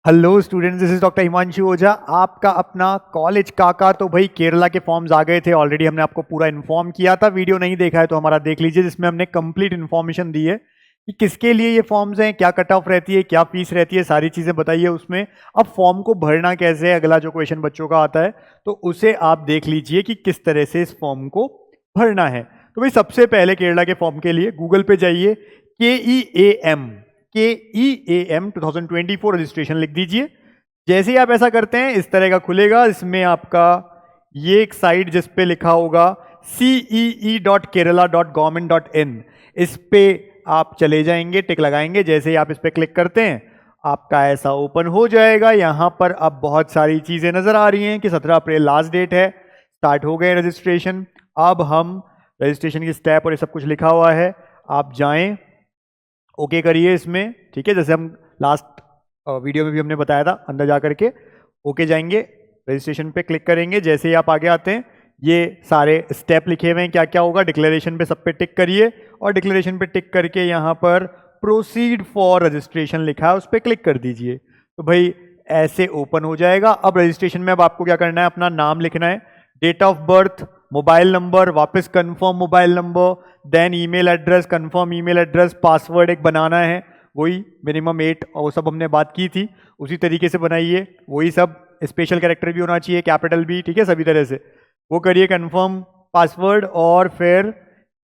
Hello students, this is doctor Himanshu Ojha, आपका अपना college काका। तो भाई केरला के फॉर्म्स आ गए थे ऑलरेडी, हमने आपको पूरा इन्फॉर्म किया था। वीडियो नहीं देखा है तो हमारा देख लीजिए, जिसमें हमने कंप्लीट इन्फॉर्मेशन दी है कि किसके लिए ये फॉर्म्स हैं, क्या कट ऑफ रहती है, क्या फीस रहती है, सारी चीजें बताइए उसमें। अब फॉर्म को भरना कैसे है, अगला जो क्वेश्चन बच्चों का आता है तो उसे आप देख लीजिए कि किस तरह से इस फॉर्म को भरना है। तो भाई सबसे पहले केरला के फॉर्म के लिए गूगल पे जाइए, KEAM 2024 रजिस्ट्रेशन लिख दीजिए। जैसे ही आप ऐसा करते हैं इस तरह का खुलेगा। इसमें आपका ये एक साइट जिस पे लिखा होगा cee.kerala.government.in, इस पे आप चले जाएंगे, टिक लगाएंगे। जैसे ही आप इस पे क्लिक करते हैं आपका ऐसा ओपन हो जाएगा। यहां पर अब बहुत सारी चीजें नजर आ रही हैं कि 17 अप्रैल लास्ट डेट है, स्टार्ट हो गए रजिस्ट्रेशन। अब हम रजिस्ट्रेशन की स्टेप और ये सब कुछ लिखा हुआ है, आप जाएं, ओके करिए इसमें। ठीक है, जैसे हम लास्ट वीडियो में भी हमने बताया था, अंदर जा करके ओके जाएंगे, रजिस्ट्रेशन पे क्लिक करेंगे। जैसे ही आप आगे आते हैं ये सारे स्टेप लिखे हुए हैं, क्या क्या होगा। डिक्लेरेशन पे सब पे टिक करिए और डिक्लेरेशन पे टिक करके यहाँ पर प्रोसीड फॉर रजिस्ट्रेशन लिखा है, उस पर क्लिक कर दीजिए। तो भाई ऐसे ओपन हो जाएगा। अब रजिस्ट्रेशन में अब आपको क्या करना है, अपना नाम लिखना है, date of birth, mobile number, वापस confirm mobile number, then email address, confirm email address, password एक बनाना है, वही मिनिमम 8, और वो सब हमने बात की थी, उसी तरीके से बनाइए। वही सब, स्पेशल कैरेक्टर भी होना चाहिए, कैपिटल भी, ठीक है, सभी तरह से वो करिए। कंफर्म पासवर्ड और फिर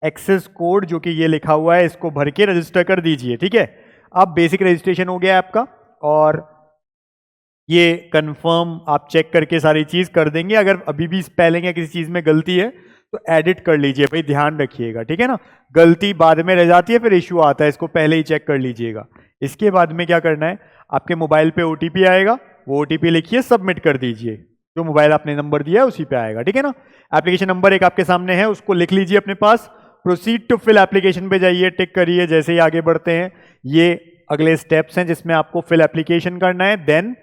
एक्सेस कोड जो कि ये लिखा हुआ है, इसको भर के रजिस्टर कर दीजिए। ठीक है, अब बेसिक रजिस्ट्रेशन हो गया है आपका, और ये कंफर्म आप चेक करके सारी चीज कर देंगे। अगर अभी भी स्पेलिंग या किसी चीज में गलती है तो एडिट कर लीजिए, भाई ध्यान रखिएगा, ठीक है ना। गलती बाद में रह जाती है, फिर इश्यू आता है, इसको पहले ही चेक कर लीजिएगा। इसके बाद में क्या करना है, आपके मोबाइल पे ओटीपी आएगा, वो ओटीपी लिखिए, सबमिट कर दीजिए। जो मोबाइल आपने नंबर दिया है उसी पे आएगा, ठीक है ना। एप्लीकेशन नंबर एक आपके सामने है, उसको लिख लीजिए अपने पास। प्रोसीड टू फिल एप्लीकेशन पे जाइए, टिक करिए। जैसे ही आगे बढ़ते हैं ये अगले स्टेप्स हैं जिसमें आपको फिल एप्लीकेशन करना है, देन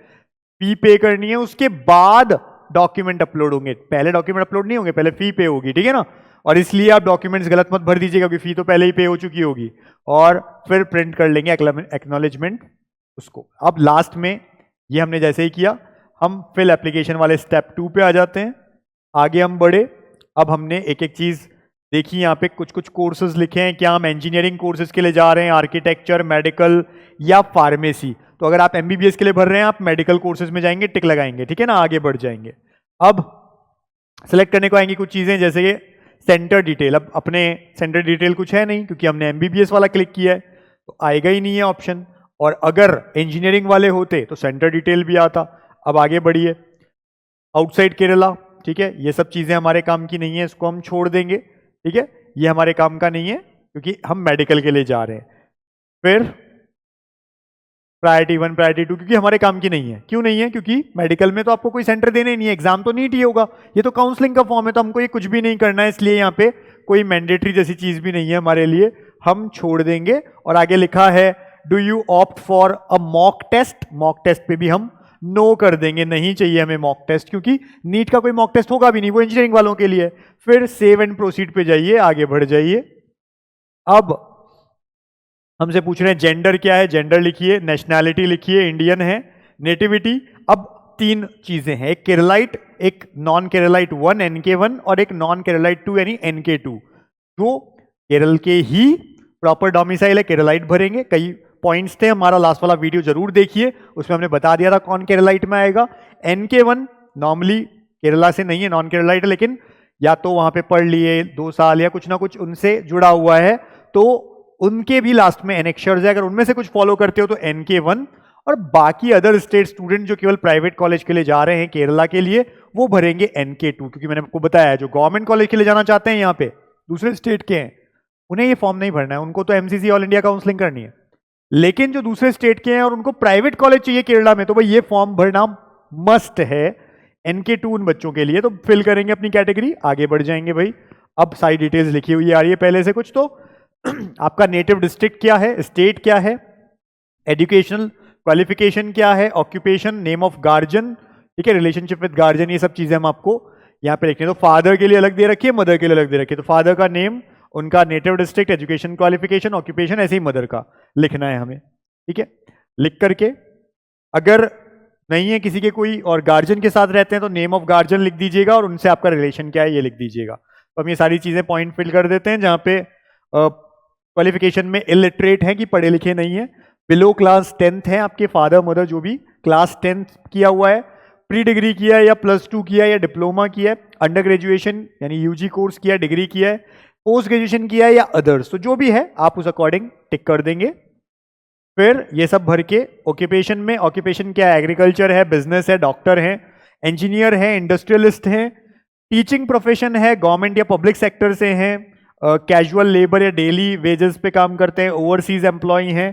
फी पे करनी है, उसके बाद डॉक्यूमेंट अपलोड होंगे। पहले डॉक्यूमेंट अपलोड नहीं होंगे, पहले फी पे होगी, ठीक है ना। और इसलिए आप डॉक्यूमेंट्स गलत मत भर दीजिएगा क्योंकि फी तो पहले ही पे हो चुकी होगी। और फिर प्रिंट कर लेंगे एक्नॉलेजमेंट उसको। अब लास्ट में ये हमने जैसे ही किया, हम फिल एप्लीकेशन वाले स्टेप 2 पे आ जाते हैं। आगे हम बढ़े, अब हमने एक एक चीज देखी। यहाँ पे कुछ कुछ कोर्सेज लिखे हैं, क्या हम इंजीनियरिंग कोर्सेज के लिए जा रहे हैं, आर्किटेक्चर, मेडिकल या फार्मेसी। तो अगर आप एमबीबीएस के लिए भर रहे हैं, आप मेडिकल कोर्सेज में जाएंगे, टिक लगाएंगे, ठीक है ना, आगे बढ़ जाएंगे। अब सेलेक्ट करने को आएंगी कुछ चीजें, जैसे ये सेंटर डिटेल। अब अपने सेंटर डिटेल कुछ है नहीं क्योंकि हमने एमबीबीएस वाला क्लिक किया है, तो आएगा ही नहीं है ऑप्शन। और अगर इंजीनियरिंग वाले होते तो सेंटर डिटेल भी आता। अब आगे बढ़िए, आउटसाइड केरला, ठीक है, ये सब चीजें हमारे काम की नहीं है, इसको हम छोड़ देंगे, ठीक है, ये हमारे काम का नहीं है क्योंकि हम मेडिकल के लिए जा रहे हैं। फिर प्रायोरिटी 1, प्रायोरिटी 2, क्योंकि हमारे काम की नहीं है। क्यों नहीं है, क्योंकि मेडिकल में तो आपको कोई सेंटर देने ही नहीं है, एग्जाम तो नीट ही होगा, ये तो काउंसलिंग का फॉर्म है, तो हमको ये कुछ भी नहीं करना है, इसलिए यहाँ पे कोई मैंडेटरी जैसी चीज भी नहीं है हमारे लिए, हम छोड़ देंगे। और आगे लिखा है do you opt for a mock test, mock test पे भी हम नो कर देंगे, नहीं चाहिए हमें मॉक टेस्ट, क्योंकि नीट का कोई मॉक टेस्ट होगा भी नहीं, वो इंजीनियरिंग वालों के लिए। फिर सेव एंड प्रोसीड पे जाइए, आगे बढ़ जाइए। अब हमसे पूछ रहे हैं जेंडर क्या है, जेंडर लिखिए, नेशनैलिटी लिखिए, इंडियन है, नेटिविटी। अब 3 चीजें हैं, एक केरलाइट, एक नॉन केरलाइट 1 NK1 और एक नॉन केरलाइट 2 यानी NK2। जो केरल के ही प्रॉपर डोमिसाइल है, केरलाइट भरेंगे। कई पॉइंट्स थे, हमारा लास्ट वाला वीडियो जरूर देखिए, उसमें हमने बता दिया था कौन केरलाइट में आएगा। NK1 नॉर्मली केरला से नहीं है, नॉन केरलाइट है, लेकिन या तो वहां पे पढ़ लिए 2 साल या कुछ ना कुछ उनसे जुड़ा हुआ है, तो उनके भी लास्ट में एनेक्शर्स है, अगर उनमें से कुछ फॉलो करते हो तो NK1। और बाकी अदर स्टेट स्टूडेंट जो केवल प्राइवेट कॉलेज के लिए जा रहे हैं केरला के लिए, वो भरेंगे NK2, क्योंकि मैंने आपको बताया है जो गवर्नमेंट कॉलेज के लिए जाना चाहते हैं यहाँ पे दूसरे स्टेट के हैं, उन्हें ये फॉर्म नहीं भरना है, उनको तो MCC ऑल इंडिया काउंसलिंग करनी है। लेकिन जो दूसरे स्टेट के हैं और उनको प्राइवेट कॉलेज चाहिए केरला में, तो भाई ये फॉर्म भरना मस्ट है NK2 उन बच्चों के लिए। तो फिल करेंगे अपनी कैटेगरी, आगे बढ़ जाएंगे भाई। अब सारी डिटेल्स लिखी हुई आ रही है पहले से कुछ, तो आपका नेटिव डिस्ट्रिक्ट क्या है, स्टेट क्या है, एजुकेशनल क्वालिफिकेशन क्या है, ऑक्यूपेशन, नेम ऑफ गार्जियन, ठीक है, रिलेशनशिप विद गार्जियन, ये सब चीजें हम आपको यहाँ पे लिखने। तो फादर के लिए अलग दे रखी है, मदर के लिए अलग दे रखी है। तो फादर का नेम, उनका native district, education qualification, occupation, ऐसे ही मदर का लिखना है हमें, ठीक है। लिख करके अगर नहीं है किसी के कोई और गार्जियन के साथ रहते हैं तो नेम ऑफ गार्जियन लिख दीजिएगा और उनसे आपका रिलेशन क्या है ये लिख दीजिएगा। तो हम ये सारी चीजें पॉइंट फिल कर देते हैं। जहां पे क्वालिफिकेशन में इलिटरेट है कि पढ़े लिखे नहीं है, बिलो क्लास 10th है आपके फादर मदर जो भी क्लास 10th किया हुआ है, प्री डिग्री किया है या +2 किया है या डिप्लोमा किया है, अंडर ग्रेजुएशन यानी यूजी कोर्स किया है, डिग्री किया है, पोस्ट ग्रेजुएशन किया है या अदर्स, तो जो भी है आप उस अकॉर्डिंग टिक कर देंगे। फिर ये सब भर के ऑक्यूपेशन में, ऑक्यूपेशन क्या है, एग्रीकल्चर है, बिजनेस है, डॉक्टर है, इंजीनियर है, इंडस्ट्रियलिस्ट है, टीचिंग प्रोफेशन है, गवर्नमेंट या पब्लिक सेक्टर से हैं, कैजुअल लेबर या डेली वेजेस पे काम करते हैं, ओवरसीज एम्प्लॉय हैं,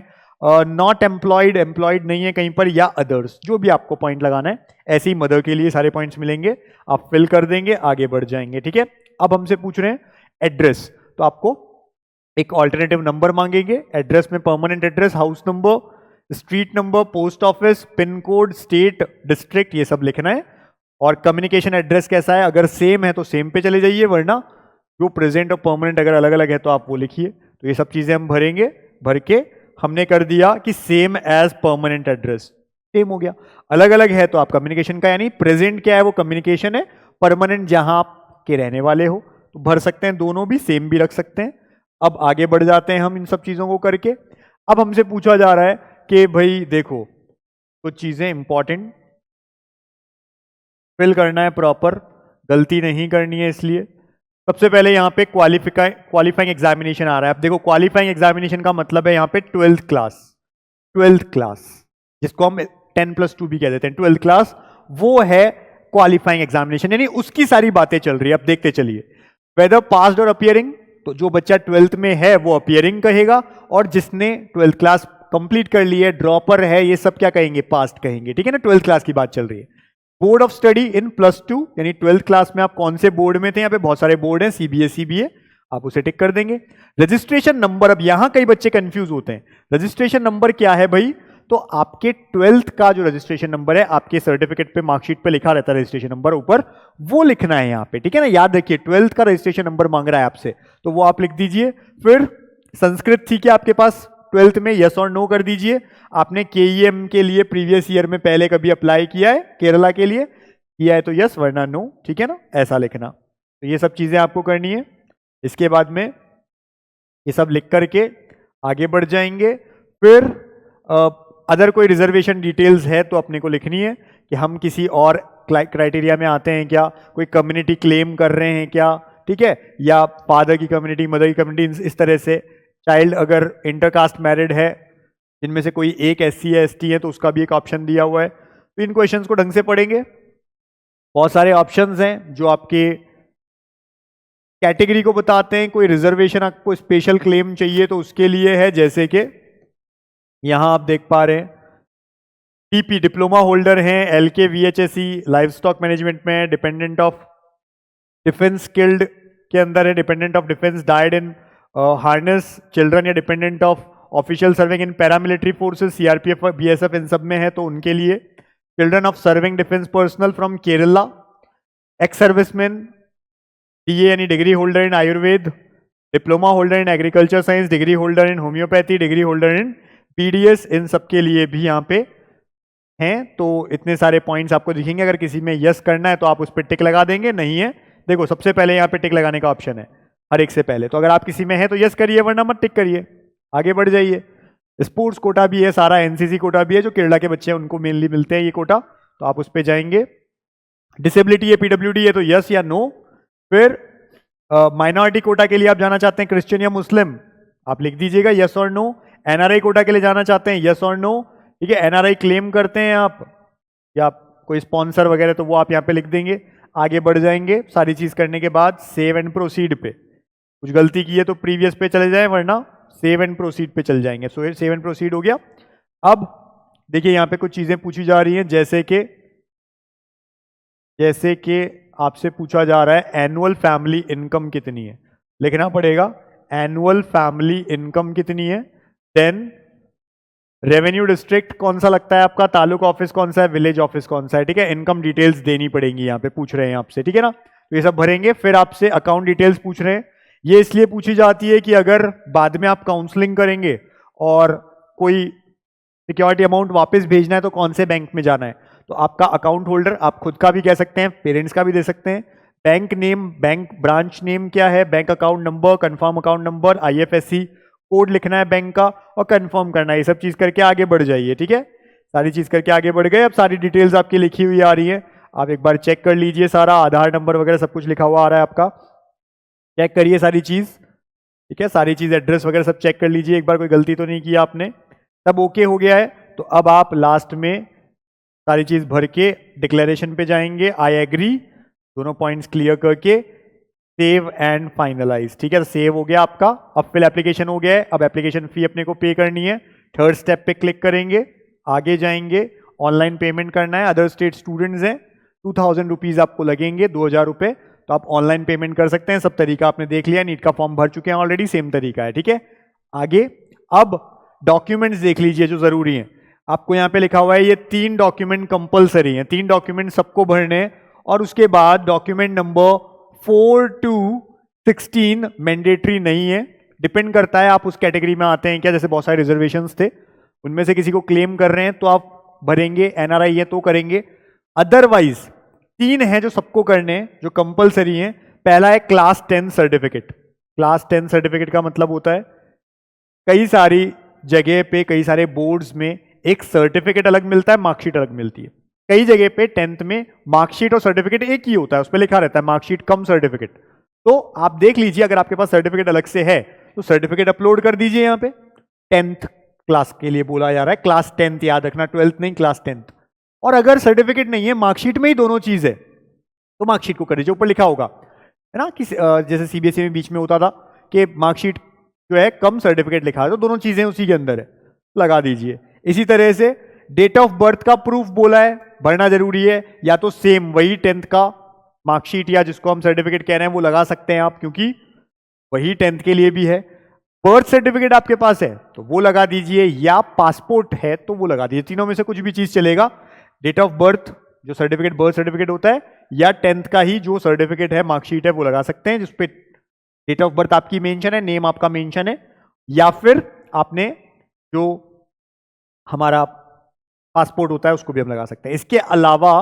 नॉट एम्प्लॉयड, एम्प्लॉयड नहीं है कहीं पर, या अदर्स, जो भी आपको पॉइंट लगाना है। ऐसे ही मदर के लिए सारे पॉइंट्स मिलेंगे, आप फिल कर देंगे, आगे बढ़ जाएंगे। ठीक है, अब हमसे पूछ रहे हैं एड्रेस, तो आपको एक ऑल्टरनेटिव नंबर मांगेंगे। एड्रेस में permanent address, house number, street number, post office, pin code, state, district, ये सब लिखना है। और कम्युनिकेशन एड्रेस कैसा है, अगर सेम है तो सेम पे चले जाइए, वरना जो प्रेजेंट और परमानेंट अगर अलग अलग है तो आप वो लिखिए। तो ये सब चीजें हम भरेंगे, भर के हमने कर दिया कि same as permanent address, same हो गया। अलग अलग है तो आप कम्युनिकेशन का, यानी प्रेजेंट क्या है वो कम्युनिकेशन है, परमानेंट जहां आप के रहने वाले हो तो भर सकते हैं, दोनों भी सेम भी रख सकते हैं। अब आगे बढ़ जाते हैं हम इन सब चीजों को करके। अब हमसे पूछा जा रहा है कि भाई देखो कुछ चीजें इंपॉर्टेंट फिल करना है, प्रॉपर गलती नहीं करनी है, इसलिए सबसे पहले यहाँ पे क्वालिफाइंग एग्जामिनेशन आ रहा है। अब देखो क्वालिफाइंग एग्जामिनेशन का मतलब है यहाँ पे 12th क्लास जिसको हम 10+2 भी कह देते हैं, 12th क्लास, वो है क्वालिफाइंग एग्जामिनेशन, यानी उसकी सारी बातें चल रही है। अब देखते चलिए, वेदर पास्ड और अपियरिंग, तो जो बच्चा 12th में है वो अपियरिंग कहेगा, और जिसने 12th क्लास कंप्लीट कर ली है, ड्रॉपर है, ये सब क्या कहेंगे, पास्ट कहेंगे। ठीक है ना, 12th क्लास की बात चल रही है। बोर्ड ऑफ स्टडी इन +2, यानी 12th क्लास में आप कौन से बोर्ड में थे, यहाँ पे बहुत सारे बोर्ड हैं, सीबीएसई भी है, आप उसे टिक कर देंगे। रजिस्ट्रेशन नंबर, अब यहां कई बच्चे कंफ्यूज होते हैं, रजिस्ट्रेशन नंबर क्या है भाई, तो आपके 12th का जो रजिस्ट्रेशन नंबर है, आपके सर्टिफिकेट पे, मार्कशीट पे लिखा रहता है रजिस्ट्रेशन नंबर ऊपर, वो लिखना है यहाँ पे। ठीक है ना, याद रखिए 12th का रजिस्ट्रेशन नंबर मांग रहा है आपसे, तो वो आप लिख दीजिए। फिर संस्कृत थी क्या आपके पास 12th में, यस और नो कर दीजिए। आपने केईएम के लिए प्रीवियस ईयर में पहले कभी अप्लाई किया है, केरला के लिए किया है तो यस, वरना नो। ठीक है ना, ऐसा लिखना। तो ये सब चीजें आपको करनी है। इसके बाद में ये सब लिख करके आगे बढ़ जाएंगे। फिर अदर कोई रिजर्वेशन डिटेल्स है तो अपने को लिखनी है कि हम किसी और क्राइटेरिया में आते हैं क्या, कोई कम्युनिटी क्लेम कर रहे हैं क्या, ठीक है, या फादर की कम्युनिटी, मदर की कम्युनिटी, इस तरह से। चाइल्ड अगर इंटरकास्ट मैरिड है, जिनमें से कोई एक SC या ST है तो उसका भी एक ऑप्शन दिया हुआ है। तो इन क्वेश्चंस को ढंग से पढ़ेंगे, बहुत सारे ऑप्शंस हैं जो आपके कैटेगरी को बताते हैं। कोई रिजर्वेशन आपको स्पेशल क्लेम चाहिए तो उसके लिए है, जैसे कि यहां आप देख पा रहे हैं DP डिप्लोमा होल्डर हैं, LK VHSE live stock management में, डिपेंडेंट ऑफ डिफेंस स्किल्ड के अंदर है, dependent of defence died in harness children, या dependent of official serving in paramilitary forces, CRPF BSF, इन सब में है तो उनके लिए। Children of serving defence personnel from Kerala, ex serviceman, DA यानी degree holder in Ayurveda, diploma holder in agriculture science, degree holder in homeopathy, degree holder in PDS, इन सब के लिए भी यहाँ पे हैं। तो इतने सारे पॉइंट्स आपको दिखेंगे। अगर किसी में यस करना है तो आप उस पर टिक लगा देंगे, नहीं है देखो सबसे पहले यहाँ पे टिक लगाने का ऑप्शन है हर एक से पहले, तो अगर आप किसी में है तो यस करिए, वरना मत टिक करिए, आगे बढ़ जाइए। स्पोर्ट्स कोटा भी है सारा, NCC कोटा भी है, जो केरला के बच्चे हैं उनको मेनली मिलते हैं ये कोटा, तो आप उस पर जाएंगे। डिसेबिलिटी है, PWD है तो यस या नो। फिर माइनॉरिटी कोटा के लिए आप जाना चाहते हैं, क्रिश्चियन या मुस्लिम, आप लिख दीजिएगा यस और नो। NRI कोटा के लिए जाना चाहते हैं, यस और नो। ठीक है, NRI क्लेम करते हैं आप, या कोई स्पॉन्सर वगैरह, तो वो आप यहाँ पे लिख देंगे, आगे बढ़ जाएंगे। सारी चीज करने के बाद सेव एंड प्रोसीड पे, कुछ गलती की है तो प्रीवियस पे चले जाएं, वरना सेव एंड प्रोसीड पे चल जाएंगे। सो सेव एंड प्रोसीड हो गया। अब देखिए यहाँ पे कुछ चीजें पूछी जा रही हैं, जैसे कि आपसे पूछा जा रहा है एनुअल फैमिली इनकम कितनी है, लिखना पड़ेगा एनुअल फैमिली इनकम कितनी है। देन रेवेन्यू डिस्ट्रिक्ट कौन सा लगता है आपका, तालुका ऑफिस कौन सा है, विलेज ऑफिस कौन सा है। ठीक है, इनकम डिटेल्स देनी पड़ेंगी, यहाँ पे पूछ रहे हैं आपसे, ठीक है ना, तो ये सब भरेंगे। फिर आपसे अकाउंट डिटेल्स पूछ रहे हैं, ये इसलिए पूछी जाती है कि अगर बाद में आप काउंसलिंग करेंगे और कोई सिक्योरिटी अमाउंट वापस भेजना है तो कौन से बैंक में जाना है, तो आपका अकाउंट होल्डर, आप खुद का भी कह सकते हैं, पेरेंट्स का भी दे सकते हैं, bank name, bank branch name क्या है, bank account number, confirm account number, IFSC code लिखना है बैंक का और कंफर्म करना है। ये सब चीज करके आगे बढ़ जाइए, ठीक है। सारी चीज करके आगे बढ़ गए। अब सारी डिटेल्स आपकी लिखी हुई आ रही है, आप एक बार चेक कर लीजिए, सारा आधार नंबर वगैरह सब कुछ लिखा हुआ आ रहा है आपका, चेक करिए सारी चीज, ठीक है। सारी चीज एड्रेस वगैरह सब चेक कर लीजिए एक बार, कोई गलती तो नहीं की आपने, सब ओके हो गया है। तो अब आप लास्ट में सारी चीज भर के डिक्लेरेशन पे जाएंगे, आई एग्री, दोनों पॉइंट्स क्लियर करके सेव एंड फाइनलाइज, ठीक है। तो सेव हो गया आपका, अब फिल एप्लीकेशन हो गया है। अब एप्लीकेशन फी अपने को पे करनी है, थर्ड स्टेप पे क्लिक करेंगे, आगे जाएंगे, ऑनलाइन पेमेंट करना है। अदर स्टेट स्टूडेंट्स हैं, 2000 रुपीज आपको लगेंगे, 2000 रुपए, तो आप ऑनलाइन पेमेंट कर सकते हैं। सब तरीका आपने देख लिया, नीट का फॉर्म भर चुके हैं ऑलरेडी, सेम तरीका है, ठीक है। आगे अब डॉक्यूमेंट्स देख लीजिए जो जरूरी हैं। आपको यहाँ पे लिखा हुआ है ये 3 डॉक्यूमेंट कंपलसरी हैं, 3 डॉक्यूमेंट सबको भरने हैं, और उसके बाद डॉक्यूमेंट नंबर 4 to 16 मैंडेटरी नहीं है, डिपेंड करता है आप उस कैटेगरी में आते हैं क्या। जैसे बहुत सारे रिजर्वेशंस थे, उनमें से किसी को क्लेम कर रहे हैं तो आप भरेंगे, एनआरआई है तो करेंगे। अदरवाइज 3 हैं जो सबको करने हैं, जो कंपलसरी हैं। पहला है क्लास 10 सर्टिफिकेट। क्लास 10 सर्टिफिकेट का मतलब होता है कई सारी जगह पे, कई सारे बोर्ड्स में एक सर्टिफिकेट अलग मिलता है, मार्कशीट अलग मिलती है। कई जगह पे 10th में मार्कशीट और सर्टिफिकेट एक ही होता है, उस पर लिखा रहता है मार्कशीट कम सर्टिफिकेट। तो आप देख लीजिए, अगर आपके पास सर्टिफिकेट अलग से है तो सर्टिफिकेट अपलोड कर दीजिए। यहाँ पे 10th क्लास के लिए बोला जा रहा है, क्लास 10th याद रखना, 12th नहीं, क्लास 10th। और अगर सर्टिफिकेट नहीं है, मार्कशीट में ही दोनों चीज है, तो मार्कशीट को कर दीजिए, ऊपर लिखा होगा है ना, कि जैसे सीबीएसई में बीच में होता था कि मार्कशीट जो है कम सर्टिफिकेट लिखा है, तो दोनों चीजें उसी के अंदर है, लगा दीजिए। इसी तरह से डेट ऑफ बर्थ का प्रूफ बोला है, भरना जरूरी है, या तो सेम वही 10th का मार्कशीट या जिसको हम सर्टिफिकेट कह रहे हैं वो लगा सकते हैं आप, क्योंकि वही 10th के लिए भी है। बर्थ सर्टिफिकेट आपके पास है तो वो लगा दीजिए, या पासपोर्ट है तो वो लगा दीजिए, तीनों में से कुछ भी चीज चलेगा। डेट ऑफ बर्थ जो सर्टिफिकेट बर्थ सर्टिफिकेट होता है, या 10th का ही जो सर्टिफिकेट है मार्कशीट है वो लगा सकते हैं, जिसपे डेट ऑफ बर्थ आपकी मेंशन है, नेम आपका मेंशन है, या फिर आपने जो हमारा पासपोर्ट होता है उसको भी हम लगा सकते हैं। इसके अलावा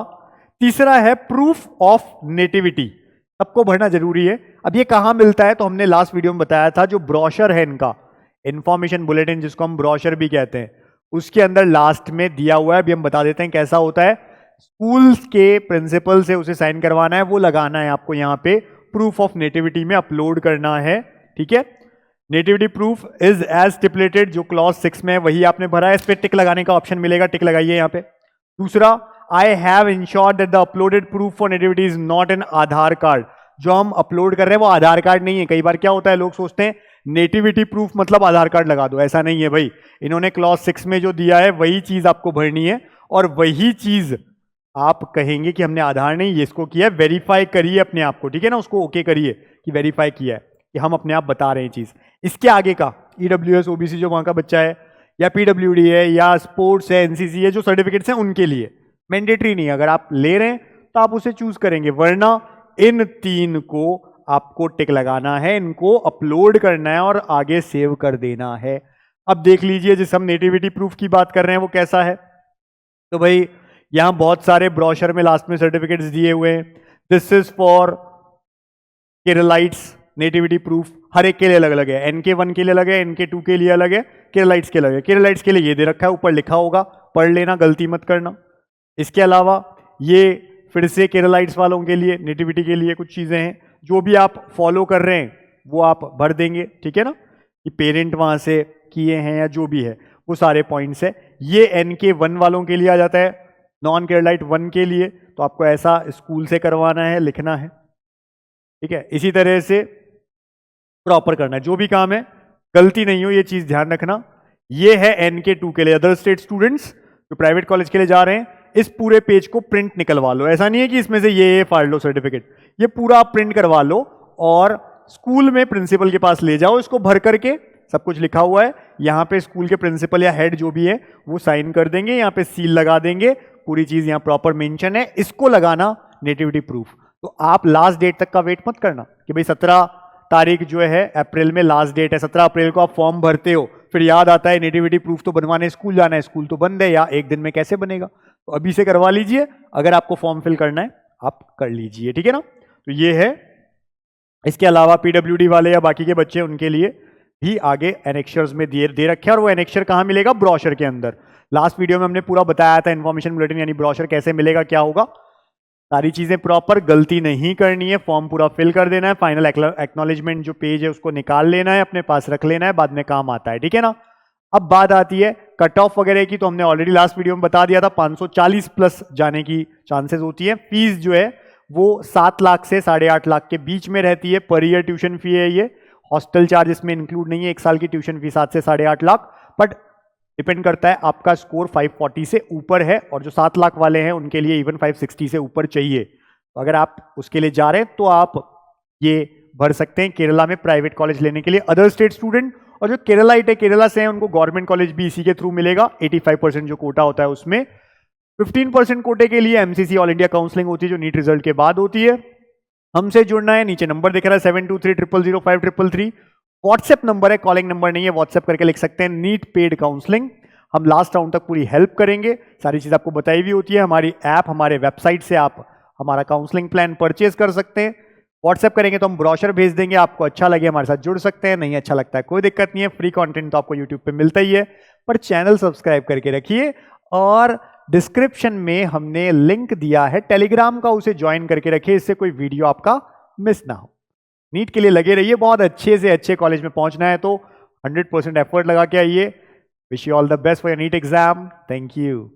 तीसरा है प्रूफ ऑफ नेटिविटी, सबको भरना जरूरी है। अब ये कहां मिलता है, तो हमने लास्ट वीडियो में बताया था, जो ब्रोशर है इनका, इंफॉर्मेशन बुलेटिन जिसको हम ब्रोशर भी कहते हैं, उसके अंदर लास्ट में दिया हुआ है। अभी हम बता देते हैं कैसा होता है। स्कूल्स के प्रिंसिपल से उसे साइन करवाना है, वो लगाना है आपको यहाँ पे, प्रूफ ऑफ नेटिविटी में अपलोड करना है, ठीक है। Nativity proof is as stipulated, जो क्लॉज 6 में है वही आपने भरा है, इस पे टिक लगाने का ऑप्शन मिलेगा, टिक लगाइए यहाँ पे। दूसरा, I have insured that the uploaded proof for nativity is not an Aadhaar card, जो हम अपलोड कर रहे हैं वो आधार कार्ड नहीं है। कई बार क्या होता है, लोग सोचते हैं नेटिविटी प्रूफ मतलब आधार कार्ड लगा दो, ऐसा नहीं है भाई। इन्होंने क्लॉज 6 में जो दिया है वही चीज आपको भरनी है, और वही चीज आप कहेंगे कि हमने आधार नहीं ये इसको किया है, वेरीफाई करिए अपने आप को, ठीक है ना, उसको ओके करिए कि वेरीफाई किया है, कि हम अपने आप बता रहे हैं चीज। इसके आगे का ईडब्ल्यूएस ओबीसी जो वहां का बच्चा है, या पीडब्ल्यूडी है, या स्पोर्ट्स है, एनसीसी है, जो सर्टिफिकेट्स हैं उनके लिए मैंडेटरी नहीं है। अगर आप ले रहे हैं तो आप उसे चूज करेंगे, वरना इन 3 को आपको टिक लगाना है, इनको अपलोड करना है और आगे सेव कर देना है। अब देख लीजिए, जिस हम नेटिविटी प्रूफ की बात कर रहे हैं वो कैसा है। तो भाई यहां बहुत सारे ब्रोशर में लास्ट में सर्टिफिकेट्स दिए हुए हैं। This is for Keralites nativity proof, हर एक के लिए अलग अलग है, NK1 के लिए अलग है, NK2 के लिए अलग है, केरलाइट्स के अलग है। केरलाइट्स के लिए ये दे रखा है, ऊपर लिखा होगा, पढ़ लेना, गलती मत करना। इसके अलावा ये फिर से केरलाइट्स वालों के लिए, नेटिविटी के लिए कुछ चीजें हैं, जो भी आप फॉलो कर रहे हैं वो आप भर देंगे, ठीक है ना, कि पेरेंट वहां से किए हैं या जो भी है वो सारे पॉइंट्स है। ये NK1 वालों के लिए आ जाता है, नॉन केरलाइट 1 के लिए तो आपको ऐसा स्कूल से करवाना है, लिखना है, ठीक है। इसी तरह से प्रॉपर करना है, जो भी काम है गलती नहीं हो, ये चीज ध्यान रखना। ये है NK2 के लिए, अदर स्टेट स्टूडेंट्स जो प्राइवेट कॉलेज के लिए जा रहे हैं, इस पूरे पेज को प्रिंट निकलवा लो। ऐसा नहीं है कि इसमें से ये फाड़ लो सर्टिफिकेट, ये पूरा आप प्रिंट करवा लो और स्कूल में प्रिंसिपल के पास ले जाओ, इसको भर करके, सब कुछ लिखा हुआ है यहाँ पे, स्कूल के प्रिंसिपल या हेड जो भी है वो साइन कर देंगे, यहाँ पे सील लगा देंगे, पूरी चीज यहाँ प्रॉपर मेंशन है, इसको लगाना नेटिविटी प्रूफ। तो आप लास्ट डेट तक का वेट मत करना कि भाई 17 तारीख जो है अप्रैल में लास्ट डेट है, 17 अप्रैल को आप फॉर्म भरते हो फिर याद आता है नेटिविटी प्रूफ तो बनवाने स्कूल जाना है, स्कूल तो बंद है, या एक दिन में कैसे बनेगा, तो अभी से करवा लीजिए। अगर आपको फॉर्म फिल करना है आप कर लीजिए, ठीक है ना। तो ये है। इसके अलावा पीडब्ल्यूडी वाले या बाकी के बच्चे, उनके लिए भी आगे एनेक्शर्स में दे रखे हैं, और वो एनेक्शर कहाँ मिलेगा, ब्रोशर के अंदर। लास्ट वीडियो में हमने पूरा बताया था इन्फॉर्मेशन बुलेटिन यानी ब्रोशर कैसे मिलेगा, क्या होगा, सारी चीजें प्रॉपर, गलती नहीं करनी है, फॉर्म पूरा फिल कर देना है, फाइनल एक्नॉलेजमेंट जो पेज है उसको निकाल लेना है, अपने पास रख लेना है, बाद में काम आता है, ठीक है ना। अब बात आती है कट ऑफ वगैरह की, तो हमने ऑलरेडी लास्ट वीडियो में बता दिया था 540 प्लस जाने की चांसेस होती है। फीस जो है वो 7 लाख से 8.5 लाख के बीच में रहती है, पर ईयर ट्यूशन फी है ये, हॉस्टल चार्ज इसमें इंक्लूड नहीं है। 1 साल की ट्यूशन फी 7 से 8.5 लाख, बट डिपेंड करता है आपका स्कोर 540 से ऊपर है, और जो 7 लाख वाले हैं उनके लिए इवन 560 से ऊपर चाहिए। तो अगर आप उसके लिए जा रहे हैं तो आप ये भर सकते हैं केरला में प्राइवेट कॉलेज लेने के लिए। अदर स्टेट स्टूडेंट और जो केरलाइट है, केरला से हैं, उनको गवर्नमेंट कॉलेज भी इसी के थ्रू मिलेगा। 85% जो कोटा होता है उसमें 15% कोटे के लिए एमसीसी ऑल इंडिया काउंसलिंग होती है, जो नीट रिजल्ट के बाद होती है। हमसे जुड़ना है, नीचे नंबर दिख रहा है 72300533। व्हाट्सएप नंबर है, कॉलिंग नंबर नहीं है, व्हाट्सएप करके लिख सकते हैं नीट पेड काउंसलिंग। हम लास्ट राउंड तक पूरी हेल्प करेंगे, सारी चीज आपको बताई भी होती है। हमारी ऐप, हमारे वेबसाइट से आप हमारा काउंसलिंग प्लान परचेज कर सकते हैं। व्हाट्सएप करेंगे तो हम ब्रोशर भेज देंगे, आपको अच्छा लगे हमारे साथ जुड़ सकते हैं, नहीं अच्छा लगता है कोई दिक्कत नहीं है। फ्री कंटेंट तो आपको यूट्यूब पे मिलता ही है, पर चैनल सब्सक्राइब करके रखिए। और डिस्क्रिप्शन में हमने लिंक दिया है टेलीग्राम का, उसे ज्वाइन करके रखिए, इससे कोई वीडियो आपका मिस ना हो। नीट के लिए लगे रहिए, बहुत अच्छे से अच्छे कॉलेज में पहुंचना है तो 100% एफर्ट लगा के आइए। Wish you all the best for your NEET exam. Thank you.